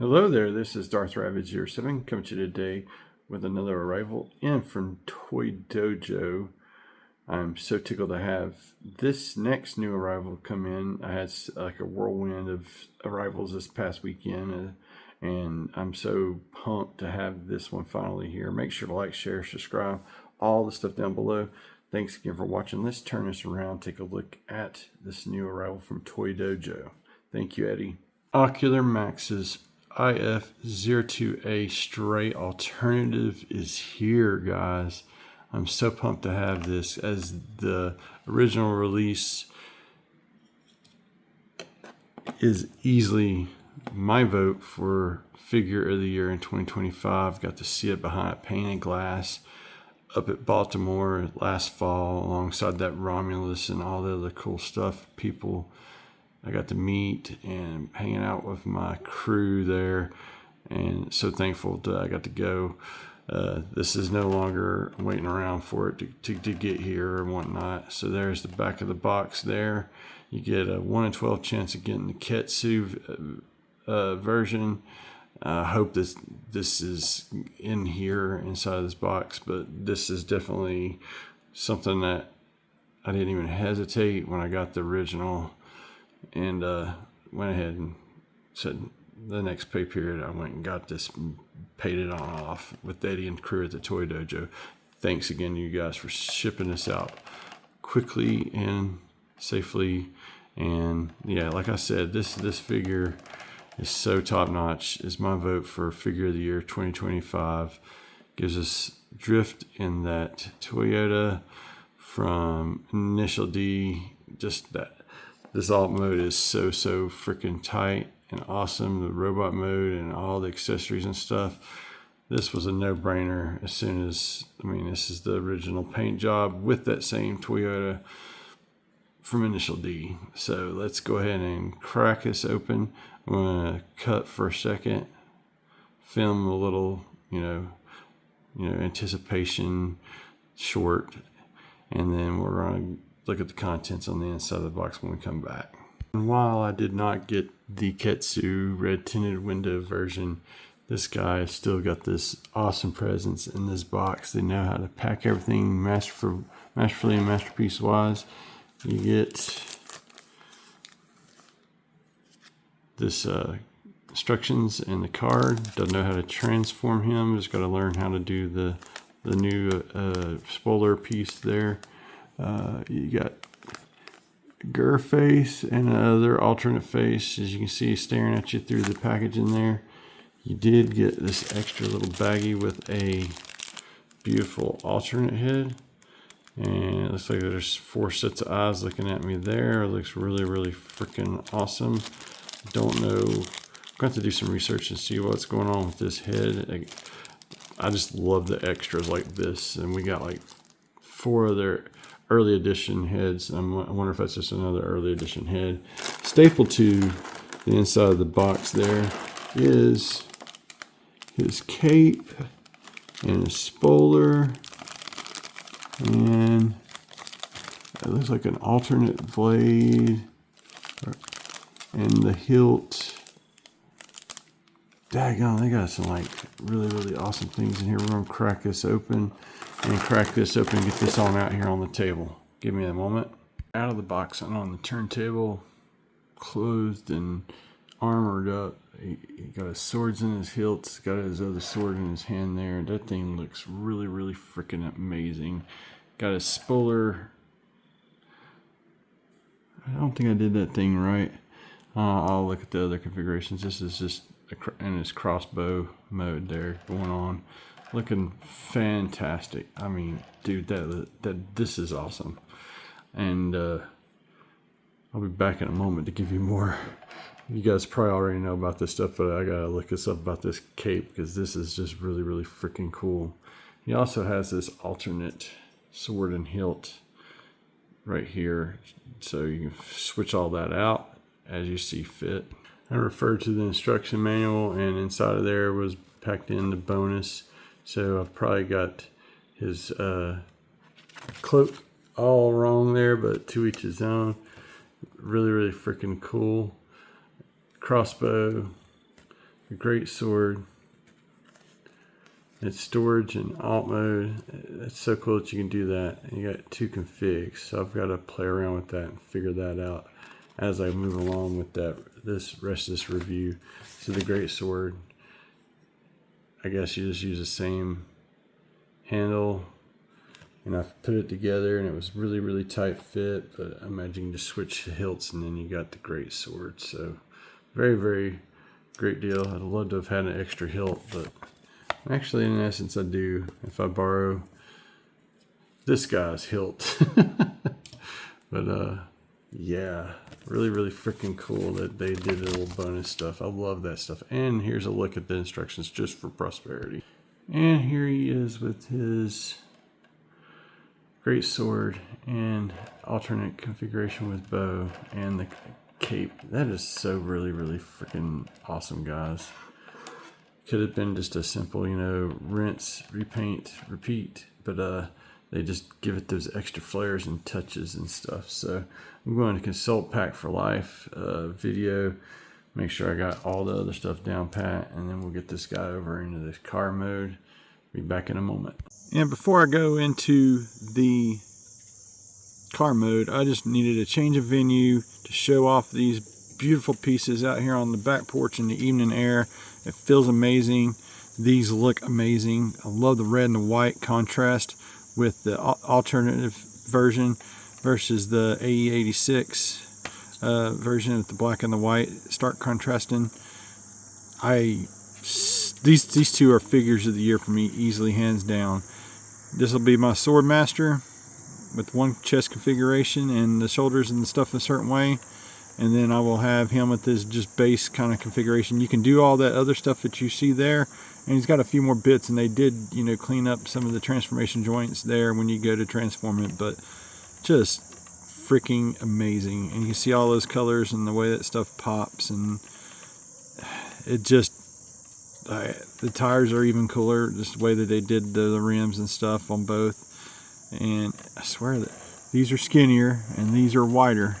Hello there, this is Darth Ravage07 coming to you today with another arrival in from Toy Dojo. I'm so tickled to have this next new arrival come in. I had like a whirlwind of arrivals this past weekend, and I'm so pumped to have this one finally here. Make sure to like, share, subscribe, all the stuff down below. Thanks again for watching. Let's turn this around, take a look at this new arrival from Toy Dojo. Thank you, Eddie. Ocular Max's IF-02A Stray alternative is here, guys. I'm so pumped to have this, as the original release is easily my vote for figure of the year in 2025. Got to see it behind painted glass up at Baltimore last fall, alongside that Romulus and all the other cool stuff people I got to meet, and hanging out with my crew there, and so thankful that I got to go. This is no longer waiting around for it to get here and whatnot. So there's the back of the box there. You get a 1 in 12 chance of getting the Ketsu version. I hope this is in here inside of this box, but this is definitely something that I didn't even hesitate when I got the original, and went ahead and said the next pay period I went and got this and paid it on off with Eddie and crew at the Toy Dojo. Thanks again to you guys for shipping this out quickly and safely. And yeah, like I said, this figure is so top notch. Is my vote for figure of the year 2025. Gives us drift in that Toyota from Initial D. Just that this alt mode is so freaking tight and awesome. The robot mode and all the accessories and stuff. This was a no-brainer as soon as, this is the original paint job with that same Toyota from Initial D. So let's go ahead and crack this open. I'm gonna cut for a second, film a little, anticipation short, and then we're gonna look at the contents on the inside of the box when we come back. And while I did not get the Ketsu red tinted window version, this guy still got this awesome presence in this box. They know how to pack everything masterfully and masterpiece wise. You get this instructions in the card. Doesn't know how to transform him. Just got to learn how to do the new spoiler piece there. You got Gur face and another alternate face, as you can see, staring at you through the package in there. You did get this extra little baggie with a beautiful alternate head, and it looks like there's 4 sets of eyes looking at me there. It looks really freaking awesome. Don't know, I'm going to have to do some research and see what's going on with this head. I just love the extras like this, and we got like 4 other early edition heads. I wonder if that's just another early edition head. Stapled to the inside of the box there is his cape and his spoiler, and it looks like an alternate blade, and the hilt. Daggone, they got some like really awesome things in here. We're gonna crack this open and get this on out here on the table. Give me a moment. Out of the box and on the turntable, clothed and armored up. He got his swords in his hilts, got his other sword in his hand there. That thing looks really freaking amazing. Got his spoiler. I don't think I did that thing right. I'll look at the other configurations. This is just in his crossbow mode there going on. Looking fantastic. Dude, this is awesome. And I'll be back in a moment to give you more. You guys probably already know about this stuff, but I gotta look this up about this cape, because this is just really freaking cool. He also has this alternate sword and hilt right here, so you can switch all that out as you see fit. I referred to the instruction manual, and inside of there was packed in the bonus. So I've probably got his cloak all wrong there, but to each his own. Really freaking cool. Crossbow, the great sword. It's storage and alt mode. It's so cool that you can do that. And you got 2 configs, so I've got to play around with that and figure that out as I move along with this rest of this review. So the great sword, I guess you just use the same handle, and I've put it together and it was really tight fit, but I imagine you can just switch the hilts and then you got the great sword. So very great deal. I'd love to have had an extra hilt, but actually in essence I do if I borrow this guy's hilt. But yeah, really freaking cool that they did a little bonus stuff. I love that stuff. And here's a look at the instructions just for prosperity. And here he is with his great sword and alternate configuration with bow and the cape. That is so really freaking awesome, guys. Could have been just a simple, you know, rinse, repaint, repeat, but they just give it those extra flares and touches and stuff. So I'm going to consult Pack for Life video, make sure I got all the other stuff down pat, and then we'll get this guy over into this car mode. Be back in a moment. And before I go into the car mode, I just needed a change of venue to show off these beautiful pieces out here on the back porch in the evening air. It feels amazing. These look amazing. I love the red and the white contrast with the alternative version versus the AE86 version with the black and the white, stark contrasting. These two are figures of the year for me, easily, hands down. This will be my sword master with one chest configuration and the shoulders and the stuff a certain way, and then I will have him with this just base kind of configuration. You can do all that other stuff that you see there, and he's got a few more bits, and they did, you know, clean up some of the transformation joints there when you go to transform it, but just freaking amazing. And you can see all those colors and the way that stuff pops, and it just, the tires are even cooler, just the way that they did the rims and stuff on both. And I swear that these are skinnier and these are wider.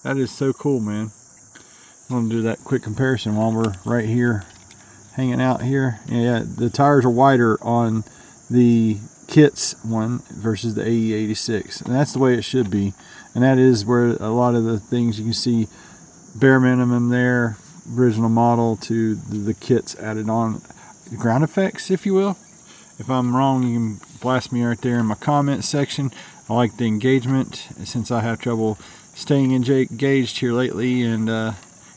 That is so cool, man. I'm gonna do that quick comparison while we're right here hanging out here. Yeah, the tires are wider on the Kits one versus the AE86, and that's the way it should be. And that is where a lot of the things you can see bare minimum there, original model to the kits added on, ground effects, if you will. If I'm wrong, you can blast me right there in my comment section. I like the engagement since I have trouble staying engaged here lately. And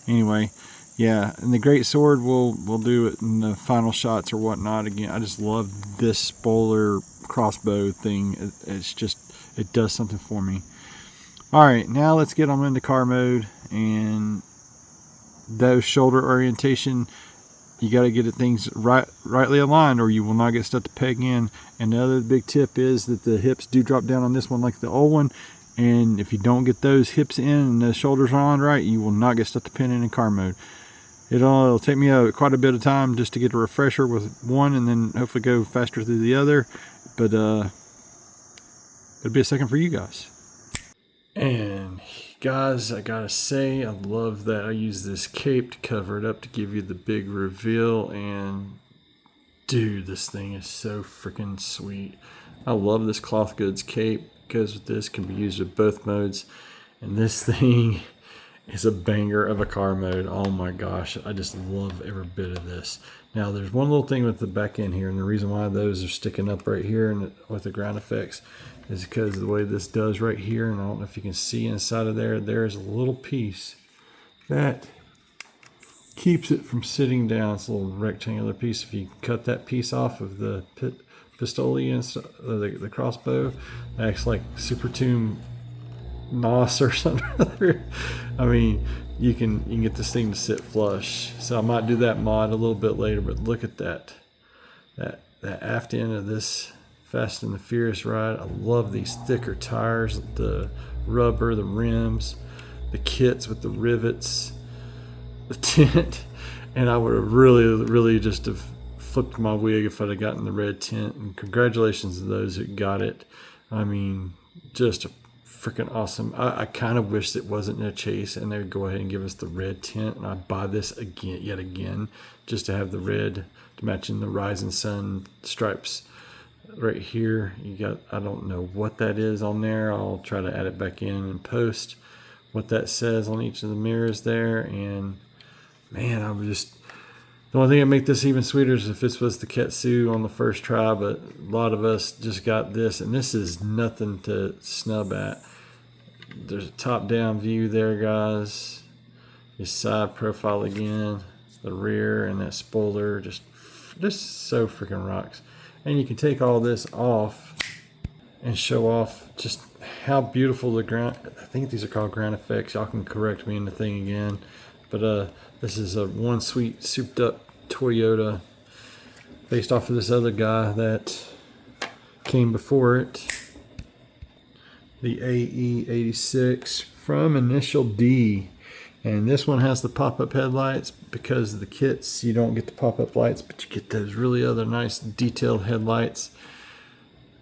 anyway, yeah, and the great sword we'll do it in the final shots or whatnot. Again, I just love this spoiler crossbow thing. It's just, it does something for me. All right, now let's get them into car mode. And those shoulder orientation, you got to get things rightly aligned or you will not get stuck to peg in. And the other big tip is that the hips do drop down on this one like the old one, and if you don't get those hips in and the shoulders on right, you will not get stuck to pin in car mode. It'll take me quite a bit of time just to get a refresher with one, and then hopefully go faster through the other, but it'll be a second for you guys. And guys, I gotta say, I love that I use this cape to cover it up to give you the big reveal. And dude, this thing is so freaking sweet. I love this cloth goods cape. Goes with this, can be used with both modes. And this thing is a banger of a car mode. Oh my gosh, I just love every bit of this. Now there's one little thing with the back end here, and the reason why those are sticking up right here and with the ground effects is because of the way this does right here. And I don't know if you can see inside of there, there's a little piece that keeps it from sitting down. It's a little rectangular piece. If you cut that piece off of the pistoli and the crossbow, it acts like super tune NOS or something. I mean, you can get this thing to sit flush. So I might do that mod a little bit later, but look at that aft end of this Fast and the Furious ride. I love these thicker tires, the rubber, the rims, the kits with the rivets, the tint, and I would have really just have flipped my wig if I'd have gotten the red tint. And congratulations to those who got it. I mean, just a freaking awesome. I kind of wish it wasn't in a chase and they would go ahead and give us the red tint, and I'd buy this yet again, just to have the red to match in the rising sun stripes. Right here, you got, I don't know what that is on there. I'll try to add it back in and post what that says on each of the mirrors there. And man, I'm just, the only thing that make this even sweeter is if this was the Ketsu on the first try, but a lot of us just got this, and this is nothing to snub at. There's a top-down view there, guys. Your side profile again, the rear, and that spoiler, just so freaking rocks. And you can take all this off and show off just how beautiful the ground, I think these are called ground effects. Y'all can correct me in the thing again. But this is a one sweet souped up Toyota based off of this other guy that came before it. The AE86 from Initial D. And this one has the pop-up headlights. Because of the kits, you don't get the pop-up lights, but you get those really other nice detailed headlights.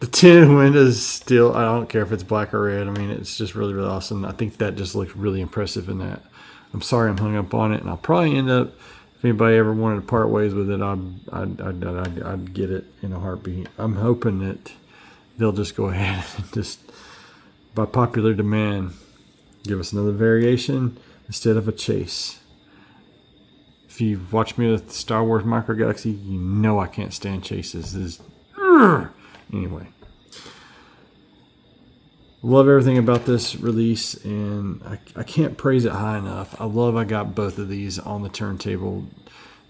The tinted windows still, I don't care if it's black or red. I mean, it's just really, really awesome. I think that just looks really impressive in that. I'm sorry I'm hung up on it, and I'll probably end up, if anybody ever wanted to part ways with it, I'd get it in a heartbeat. I'm hoping that they'll just go ahead and just, by popular demand, give us another variation instead of a chase. If you've watched me with Star Wars Micro Galaxy, you know I can't stand chases. Anyway. Love everything about this release, and I can't praise it high enough. I got both of these on the turntable.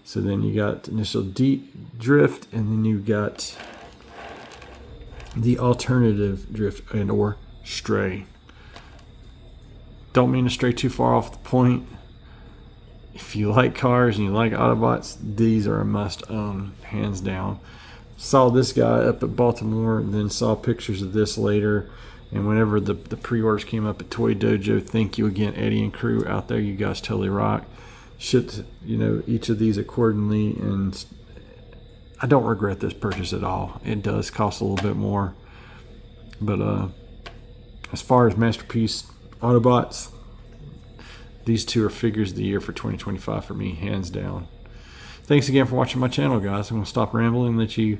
So then you got Initial D drift, and then you got the alternative drift and or stray. Don't mean to stray too far off the point. If you like cars and you like Autobots, these are a must own, hands down. Saw this guy up at Baltimore, and then saw pictures of this later. And whenever the pre-orders came up at Toy Dojo, thank you again, Eddie and crew out there. You guys totally rock. Shipped, each of these accordingly, and I don't regret this purchase at all. It does cost a little bit more, but as far as masterpiece Autobots, these two are figures of the year for 2025 for me, hands down. Thanks again for watching my channel, guys. I'm going to stop rambling and let you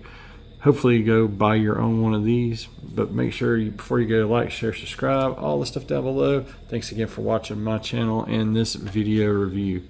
hopefully go buy your own one of these. But make sure before you go, like, share, subscribe, all the stuff down below. Thanks again for watching my channel and this video review.